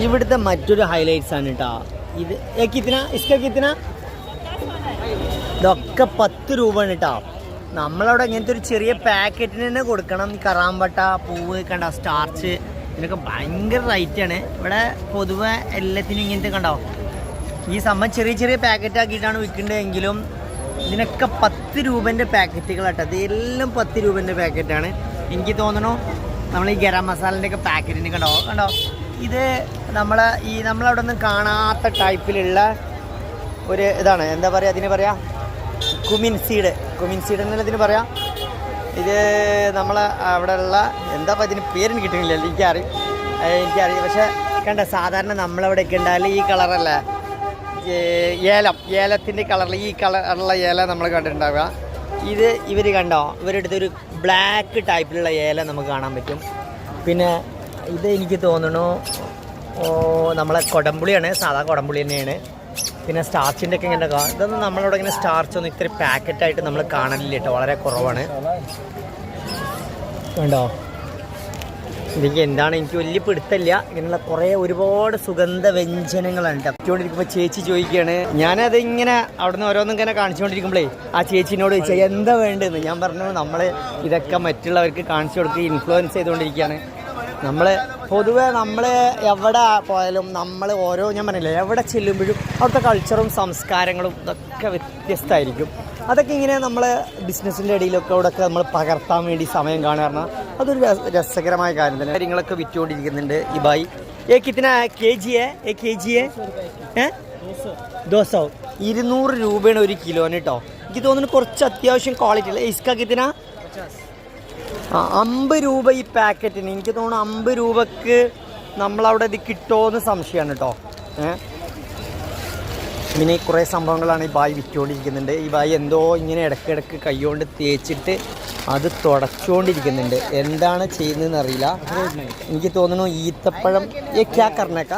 ഇവിടുത്തെ മറ്റൊരു ഹൈലൈറ്റ്സ് ആണ് കേട്ടോ ഇത്. ഇതൊക്കെ 10 രൂപയാണ് കേട്ടോ. നമ്മളവിടെ ഇങ്ങനത്തെ ഒരു ചെറിയ പാക്കറ്റിന് തന്നെ കൊടുക്കണം. കറാമ്പട്ട, പൂവ്, കണ്ട സ്റ്റാർച്ച്, ഇതിനൊക്കെ ഭയങ്കര റേറ്റാണ് ഇവിടെ. പൊതുവെ എല്ലാത്തിനും ഇങ്ങനത്തെ കണ്ടോ ഈ സംഭവം ചെറിയ ചെറിയ പാക്കറ്റ് ആക്കിയിട്ടാണ് വിൽക്കേണ്ടതെങ്കിലും ഇതിനൊക്കെ 10 രൂപേൻ്റെ പാക്കറ്റുകളാട്ടോ. ഇതെല്ലാം 10 രൂപേൻ്റെ പാക്കറ്റാണ്. എനിക്ക് തോന്നണു നമ്മൾ ഈ ഗരം മസാലൻ്റെ ഒക്കെ പാക്കറ്റിന് കണ്ടോ ഇത് നമ്മളവിടെ ഒന്നും കാണാത്ത ടൈപ്പിലുള്ള ഒരു ഇതാണ്. എന്താ പറയുക അതിന് പറയാം കുമിൻ സീഡ് എന്നല്ല ഇതിന് പറയാം. ഇത് നമ്മളെ അവിടെ ഉള്ള എന്താ ഇതിന് പേരെനിക്ക് കിട്ടുന്നില്ല. എനിക്കറിയാം. പക്ഷെ കണ്ട സാധാരണ നമ്മളവിടെയൊക്കെ ഉണ്ടായാലും ഈ കളറല്ല ഏലത്തിൻ്റെ കളറിൽ ഈ കളറുള്ള ഏല നമ്മൾ കണ്ടിട്ടുണ്ടാവുക. ഇത് ഇവർ കണ്ടോ ഇവരെടുത്തൊരു ബ്ലാക്ക് ടൈപ്പിലുള്ള ഏല നമുക്ക് കാണാൻ പറ്റും. പിന്നെ ഇത് എനിക്ക് തോന്നുന്നു നമ്മളെ കൊടംപുളിയാണ്, സാധാ കൊടംപുളി തന്നെയാണ്. പിന്നെ സ്റ്റാർച്ചിൻ്റെ ഒക്കെ ഇങ്ങനെ ഇതൊന്നും നമ്മളവിടെ ഇങ്ങനെ സ്റ്റാർച്ചൊന്നും ഇത്ര പാക്കറ്റായിട്ട് നമ്മൾ കാണലില്ല കേട്ടോ, വളരെ കുറവാണ്. കണ്ടോ ഇതൊക്കെ എന്താണ് എനിക്ക് വലിയ പിടുത്തമില്ല. ഇങ്ങനെയുള്ള കുറേ ഒരുപാട് സുഗന്ധ വ്യഞ്ജനങ്ങളാണ് പറ്റുകൊണ്ടിരിക്കുമ്പോൾ ചേച്ചി ചോദിക്കുകയാണ്. ഞാനത് ഇങ്ങനെ അവിടെ നിന്ന് ഓരോന്നും ഇങ്ങനെ കാണിച്ചുകൊണ്ടിരിക്കുമ്പോഴേ ആ ചേച്ചിനോട് ചോദിച്ചാൽ എന്താ വേണ്ടതെന്ന്. ഞാൻ പറഞ്ഞു നമ്മൾ ഇതൊക്കെ മറ്റുള്ളവർക്ക് കാണിച്ചു കൊടുക്കുക, ഇൻഫ്ലുവൻസ് ചെയ്തുകൊണ്ടിരിക്കുകയാണ്. പൊതുവെ നമ്മൾ എവിടെ പോയാലും നമ്മൾ ഞാൻ പറഞ്ഞില്ലേ എവിടെ ചെല്ലുമ്പോഴും അവിടുത്തെ കൾച്ചറും സംസ്കാരങ്ങളും ഇതൊക്കെ വ്യത്യസ്തമായിരിക്കും. അതൊക്കെ ഇങ്ങനെ നമ്മൾ ബിസിനസ്സിൻ്റെ ഇടയിലൊക്കെ അവിടെയൊക്കെ നമ്മൾ പകർത്താൻ വേണ്ടി സമയം കാണുക അതൊരു രസകരമായ കാര്യം തന്നെ. കാര്യങ്ങളൊക്കെ വിറ്റുകൊണ്ടിരിക്കുന്നുണ്ട്. ഈ ബായി കിतना KG है 200 200 രൂപയാണ് ഒരു കിലോന് കേട്ടോ. എനിക്ക് തോന്നുന്നു കുറച്ച് അത്യാവശ്യം ക്വാളിറ്റി ഉള്ള ഇസ്ക കിतना 50 രൂപ ഈ പാക്കറ്റിന്. എനിക്ക് തോന്നുന്നു 50 രൂപക്ക് നമ്മളവിടെ ഇത് കിട്ടുമോ എന്ന് സംശയമാണ് കേട്ടോ. ഇങ്ങനെ കുറേ സംഭവങ്ങളാണ് ഈ ബായി വിറ്റുകൊണ്ടിരിക്കുന്നുണ്ട്. ഈ ബായി എന്തോ ഇങ്ങനെ ഇടയ്ക്കിടയ്ക്ക് കൈകൊണ്ട് തേച്ചിട്ട് അത് തുടച്ചുകൊണ്ടിരിക്കുന്നുണ്ട്. എന്താണ് ചെയ്യുന്നതെന്ന് അറിയില്ല. എനിക്ക് തോന്നുന്നു ഈത്തപ്പഴം ക്യാ കർണേക്ക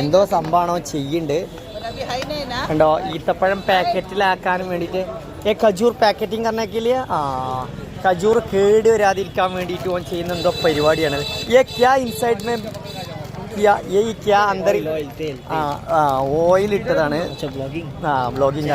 എന്തോ സംഭവമാണോ ചെയ്യുന്നുണ്ട് കണ്ടോ. ഈത്തപ്പഴം പാക്കറ്റിലാക്കാനും വേണ്ടിയിട്ട് ഖജൂർ പാക്കറ്റിങ് കർണേക്കില്ല. ഖജൂർ കേട് വരാതിരിക്കാൻ വേണ്ടിയിട്ട് ഓൻ ചെയ്യുന്ന എന്തോ പരിപാടിയാണ്. ഇൻസൈഡ് ഓയിൽ ഇട്ടതാണ്. ബ്ലോഗിങ്